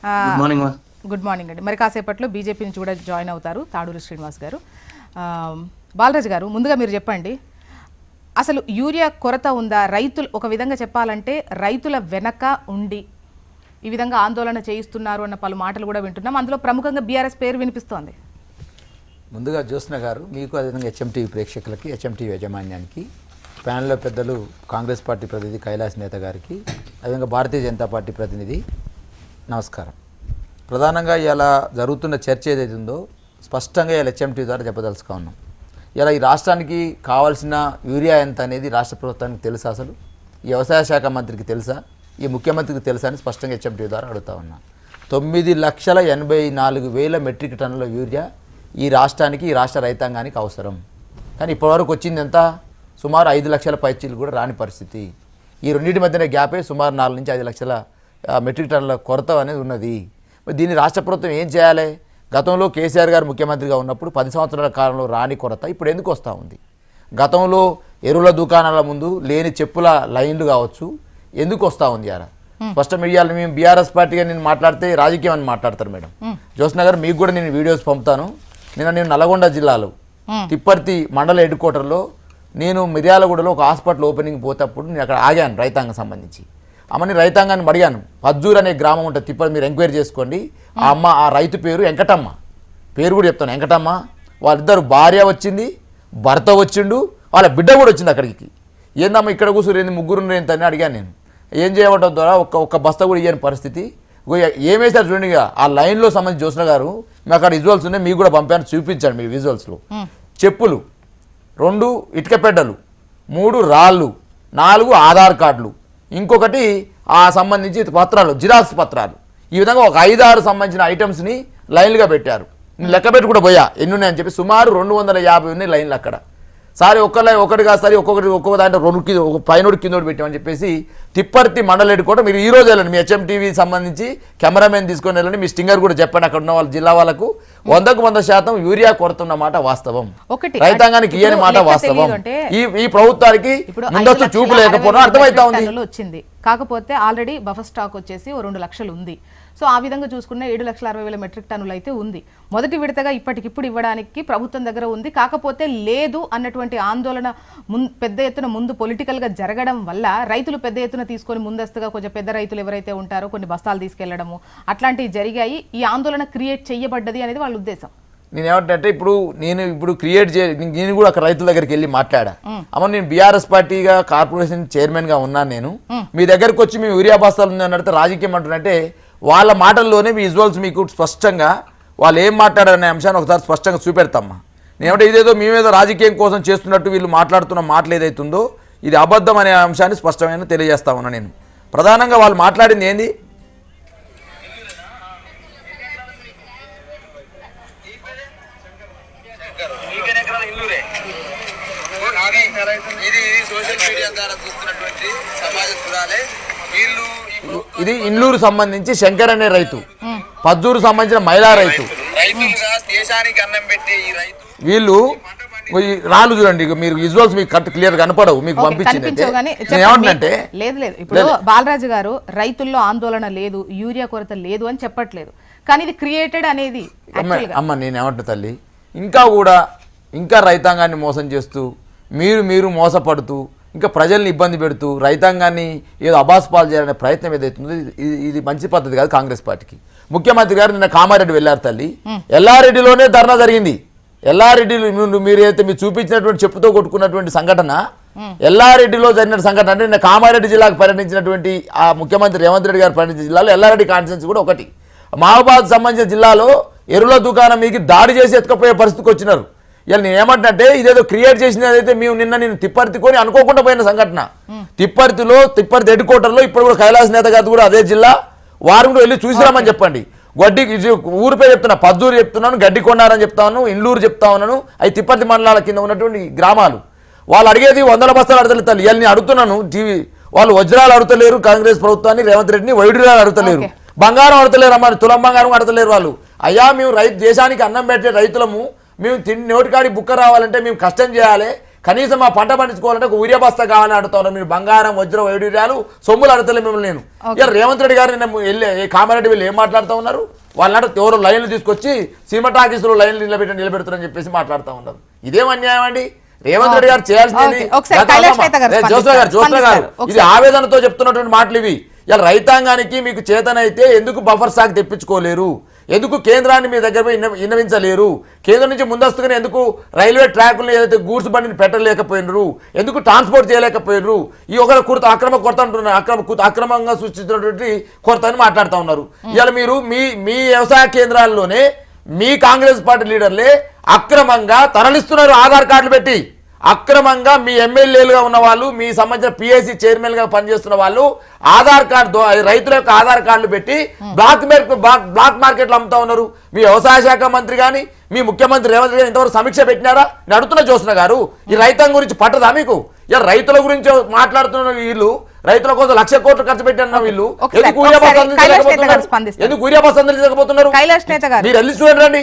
Good morning good morning అండి. మరి కాసేపట్లో బీజేపీ నుంచి కూడా జాయిన్ అవుతారు తాడూరి శ్రీనివాస్ గారు. బాలరాజు గారు, ముందుగా మీరు చెప్పండి, అసలు యూరియా కొరత ఉందా? రైతులు ఒక విధంగా చెప్పాలంటే రైతుల వెనక ఉండి ఈ విధంగా ఆందోళన చేయిస్తున్నారు అన్న పలు మాటలు కూడా వింటున్నాం. అందులో ప్రముఖంగా బీఆర్ఎస్ పేరు వినిపిస్తోంది. ముందుగా జ్యోత్స్న గారు, మీకు అదేవిధంగా హెచ్ఎంటీవీ ప్రేక్షకులకి, హెచ్ఎంటీవీ యాజమాన్యానికి, ప్యానెల్లో పెద్దలు కాంగ్రెస్ పార్టీ ప్రతినిధి కైలాస్ నేత గారికి, అదేవిధంగా భారతీయ జనతా పార్టీ ప్రతినిధి నమస్కారం. ప్రధానంగా ఇలా జరుగుతున్న చర్చ ఏదైతే ఉందో స్పష్టంగా ఇలా హెచ్ఎంటీవీ ద్వారా చెప్పదలుచుకా ఉన్నాం. ఇలా ఈ రాష్ట్రానికి కావాల్సిన యూరియా ఎంత అనేది రాష్ట్ర ప్రభుత్వానికి తెలుసా? అసలు ఈ వ్యవసాయ శాఖ మంత్రికి తెలుసా? ఈ ముఖ్యమంత్రికి తెలుసా అని స్పష్టంగా హెచ్ఎంటీవీ ద్వారా అడుగుతా ఉన్నా. 9,84,000 మెట్రిక్ టన్నుల యూరియా ఈ రాష్ట్రానికి, ఈ రాష్ట్ర రైతాంగానికి అవసరం. కానీ ఇప్పటివరకు వచ్చింది ఎంత? సుమారు 5 లక్షల పైచీలు కూడా రాని పరిస్థితి. ఈ రెండింటి మధ్యన గ్యాపే సుమారు 4 నుంచి 5 లక్షల మెట్రిక్ టన్నుల కొరత అనేది ఉన్నది. మరి దీన్ని రాష్ట్ర ప్రభుత్వం ఏం చేయాలి? గతంలో కేసీఆర్ గారు ముఖ్యమంత్రిగా ఉన్నప్పుడు 10 సంవత్సరాల కాలంలో రాని కొరత ఇప్పుడు ఎందుకు వస్తూ ఉంది? గతంలో ఎరువుల దుకాణాల ముందు లేని చెప్పుల లైన్లు కావచ్చు, ఎందుకు వస్తూ ఉంది? అలా స్పష్ట మీడియాలో మేము బీఆర్ఎస్ పార్టీగా నేను మాట్లాడితే రాజకీయం అని మాట్లాడతారు మేడం. జ్యోత్స్న గారు, మీకు కూడా నేను వీడియోస్ పంపుతాను. నేను నల్గొండ జిల్లాలో తిప్పర్తి మండల హెడ్ క్వార్టర్లో నేను మిర్యాలగూడలో ఒక హాస్పిటల్ ఓపెనింగ్ పోతేప్పుడు నేను అక్కడ ఆగాను రైతాంగం సంబంధించి. అమ్మని రైతాంగాన్ని అడిగాను. పజ్జూర్ అనే గ్రామం ఉంటుంది తిప్పర్తి, మీరు ఎంక్వైరీ చేసుకోండి. ఆ అమ్మ, ఆ రైతు పేరు వెంకటమ్మ, పేరు కూడా చెప్తాను వెంకటమ్మ. వాళ్ళిద్దరు భార్య వచ్చింది, భర్త వచ్చిండు, వాళ్ళ బిడ్డ కూడా వచ్చింది అక్కడికి. ఏందమ్మా ఇక్కడ కూర్చుని ముగ్గురు ఏంటని అడిగాను నేను. ఏం చేయమంటాం ద్వారా ఒక్క బస్తా కూడా ఇయ్యని పరిస్థితి. ఏమేసారు చూడండి, ఆ లైన్లో సంబంధించి జ్యోత్స్న గారు, మేము అక్కడ విజువల్స్ ఉన్నాయి, మీకు కూడా పంపాను, చూపించాను మీరు విజువల్స్లో. చెప్పులు 2 ఇటుక పెడ్డలు, 3 రాళ్ళు, 4 ఆధార్ కార్డులు, ఇంకొకటి ఆ సంబంధించి పత్రాలు, జిరాక్స్ పత్రాలు. ఈ విధంగా ఒక 5-6 సంబంధించిన ఐటమ్స్ని లైన్లుగా పెట్టారు. నేను లెక్క పెట్టి కూడా పోయా ఎన్ని ఉన్నాయని చెప్పి. సుమారు 250 ఉన్నాయి లైన్లు అక్కడ. సారీ ఒకటి కాదు, సరే ఒక్కొక్క దాంట్లో 2 ఒక పైనోడు కిందోడు పెట్టామని చెప్పేసి తిప్పర్తి మండలేడు కూడా మీరు ఈ రోజు వెళ్ళండి, మీ హెచ్ఎంటీవీ సంబంధించి కెమెరామెన్ తీసుకొని వెళ్ళండి, మీ స్టింగర్ కూడా చెప్పండి అక్కడ ఉన్న వాళ్ళ జిల్లా వాళ్ళకు. 100% యూరియా కొరత ఉన్న మాట వాస్తవం, రైతాంగానికి ఇయ్యని మాట వాస్తవం. ఈ ప్రభుత్వానికి ముందస్తు చూపు లేకపోవడం అర్థమవుతా ఉంది. వచ్చింది కాకపోతే ఆల్రెడీ బఫర్ స్టాక్ వచ్చేసి 2 లక్షలు ఉంది. సో ఆ విధంగా చూసుకున్న 7,60,000 మెట్రిక్ టన్నులు అయితే ఉంది. మొదటి విడతగా ఇప్పటికిప్పుడు ఇవ్వడానికి ప్రభుత్వం దగ్గర ఉంది. కాకపోతే లేదు అన్నటువంటి ఆందోళన పెద్ద ఎత్తున ముందు పొలిటికల్గా జరగడం వల్ల రైతులు పెద్ద ఎత్తున తీసుకొని ముందస్తుగా కొంచెం పెద్ద రైతులు ఎవరైతే ఉంటారో కొన్ని బస్తాలు తీసుకెళ్లడము అట్లాంటివి జరిగాయి. ఈ ఆందోళన క్రియేట్ చేయబడ్డది అనేది వాళ్ళ ఉద్దేశం. నేనేమంటే ఇప్పుడు క్రియేట్ నేను కూడా అక్కడ రైతుల దగ్గరికి వెళ్ళి మాట్లాడా. అమ్మ, నేను బీఆర్ఎస్ పార్టీగా కార్పొరేషన్ చైర్మన్ గా ఉన్నాను. నేను మీ దగ్గరకు వచ్చి మేము యూరియా బస్తాలు ఉందని అడిగితే రాజకీయం అంటున్నట్టే వాళ్ళ మాటల్లోనే మీ విజువల్స్ మీకు స్పష్టంగా వాళ్ళు ఏం మాట్లాడారనే అంశాన్ని ఒకసారి స్పష్టంగా చూపెడతామ్మా. నేనంటే ఇదేదో మేమేదో రాజకీయం కోసం చేస్తున్నట్టు వీళ్ళు మాట్లాడుతున్న మాటలు ఏదైతుందో ఇది అబద్ధం అనే అంశాన్ని స్పష్టమైన తెలియజేస్తా ఉన్నా. నేను ప్రధానంగా వాళ్ళు మాట్లాడింది ఏంది? ఇది ఇండ్లూరు సంబంధించి శంకర్ అనే రైతు, పజ్జూరు సంబంధించిన మహిళా రైతు. వీళ్ళు రాళ్ళు చూడండి, మీరు విజువల్స్ మీకు క్లియర్ కనపడవు, మీకు పంపించింది. ఏమంటే లేదు ఇప్పుడు బాలరాజు గారు రైతుల్లో ఆందోళన లేదు, యూరియా కొరత లేదు అని చెప్పట్లేదు, కానీ ఇది క్రియేటెడ్ అనేది. అమ్మ నేనేమంటా తల్లి, ఇంకా రైతాంగాన్ని మోసం చేస్తూ మీరు మోసపడుతూ ఇంకా ప్రజల్ని ఇబ్బంది పెడుతూ రైతాంగాన్ని ఏదో అబాస్పాలు చేయాలనే ప్రయత్నం ఏదైతుందో ఇది మంచి పద్ధతి కాదు కాంగ్రెస్ పార్టీకి. ముఖ్యమంత్రి గారు నిన్న కామారెడ్డి వెళ్ళారు తల్లి. ఎల్లారెడ్డిలోనే ధర్నా జరిగింది. ఎల్లారెడ్డిలో మీరైతే మీరు చూపించినటువంటి చెప్పుతో కొట్టుకున్నటువంటి సంఘటన ఎల్లారెడ్డిలో జరిగిన సంఘటన. అంటే నిన్న కామారెడ్డి జిల్లాకు పర్యటించినటువంటి ఆ ముఖ్యమంత్రి రేవంత్ రెడ్డి గారు పర్యటించిన జిల్లాలో ఎల్లారెడ్డి కాన్స్టిట్యున్సీ కూడా ఒకటి. మహబూబాద్ సంబంధించిన జిల్లాలో ఎరువుల దుకాణం మీకు దాడి చేసి ఎత్తుకపోయే పరిస్థితికి వచ్చినారు. ఇలా నేను ఏమంటే ఇదేదో క్రియేట్ చేసింది ఏదైతే మేము నేను తిప్పర్తికొని అనుకోకుండా పోయిన సంఘటన. తిప్పర్తి హెడ్ క్వార్టర్లో ఇప్పుడు కూడా కైలాస్ నేత గారు కూడా అదే జిల్లా, వారు కూడా వెళ్ళి చూసిరామని చెప్పండి. ఊరి పేరు చెప్తున్నా, పజ్జూరు చెప్తున్నాను, గడ్డికొండారని చెప్తాను, ఇండ్లూరు చెప్తా ఉన్నాను. అవి తిప్పర్తి మండలాల కింద ఉన్నటువంటి గ్రామాలు. వాళ్ళు అడిగేది 100 బస్తాలు అడతలేదు తల్లి. ఇవాళ నేను అడుగుతున్నాను టీవీ వాళ్ళు, వజ్రాలు అడుగుతలేరు కాంగ్రెస్ ప్రభుత్వాన్ని, రేవంత్ రెడ్డిని వైడ్రాలు అడుగుతలేరు, బంగారం అడతలేరు, అమ్మ తులం బంగారం అడతలేరు వాళ్ళు. అయ్యా మేము దేశానికి అన్నం పెట్టే రైతులము, మేము నోటికాడి బుక్క రావాలంటే మేము కష్టం చేయాలి, కనీసం ఆ పంట పండించుకోవాలంటే ఒక ఊరియా బస్తా కావాలని అడుగుతాను. మీరు బంగారం వజ్రం వైడూర్యాలు సొమ్ములు అడతలే మిమ్మల్ని నేను. ఇక రేవంత్ రెడ్డి గారు నిన్న వెళ్ళి కామారెడ్డి వీళ్ళు ఏం మాట్లాడుతూ ఉన్నారు, వాళ్ళ ఎవరు లైన్లు తీసుకొచ్చి సినిమా టాకీసులో లైన్లు నిలబెడతారని చెప్పేసి మాట్లాడుతూ ఉన్నారు. ఇదేం అన్యాయం అండి. రేవంత్ రెడ్డి గారు చేయాల్సింది జ్యోత్స్న గారు ఇది ఆవేదనతో చెప్తున్నటువంటి మాటలు ఇవి. ఇలా రైతాంగానికి మీకు చేతనైతే ఎందుకు బఫర్ స్టాక్ తెప్పించుకోలేరు, ఎందుకు కేంద్రాన్ని మీ దగ్గర పోయి విన్నవించలేరు, కేంద్రం నుంచి ముందస్తుగానే ఎందుకు రైల్వే ట్రాకులు ఏదైతే గూడ్స్ బండిని పెట్టలేకపోయినరు, ఎందుకు ట్రాన్స్పోర్ట్ చేయలేకపోయినరు, ఈ ఒక కొరత అంటున్నారు, అక్రమంగా సృష్టించినటువంటి కొరత అని మాట్లాడుతూ ఉన్నారు. ఇవాళ మీరు మీ వ్యవసాయ కేంద్రాల్లోనే మీ కాంగ్రెస్ పార్టీ లీడర్లే అక్రమంగా తరలిస్తున్నారు. ఆధార్ కార్డులు పెట్టి అక్రమంగా మీ ఎమ్మెల్యేలుగా ఉన్న వాళ్ళు, మీ సంబంధించిన పిఎస్సి చైర్మన్ గా పనిచేస్తున్న వాళ్ళు ఆధార్ కార్డు రైతుల యొక్క ఆధార్ కార్డులు పెట్టి బ్లాక్ మార్కెట్లు అమ్ముతా ఉన్నారు. మీ వ్యవసాయ శాఖ మంత్రి కానీ మీ ముఖ్యమంత్రి రేవంత్ రెడ్డి ఇంతవరకు సమీక్ష పెట్టినారా? నేను అడుగుతున్నా జ్యోత్స్న గారు, ఈ రైతాంగం గురించి పట్టదా మీకు? ఇలా రైతుల గురించి మాట్లాడుతున్న వీళ్ళు, రైతుల కోసం 1,00,000 కోట్లు ఖర్చు పెట్టిన వీళ్ళు ఎందుకు ఊరియా బస్తా అందజేయలేకపోతున్నారు? మీరు వెళ్ళి చూడండి రండి.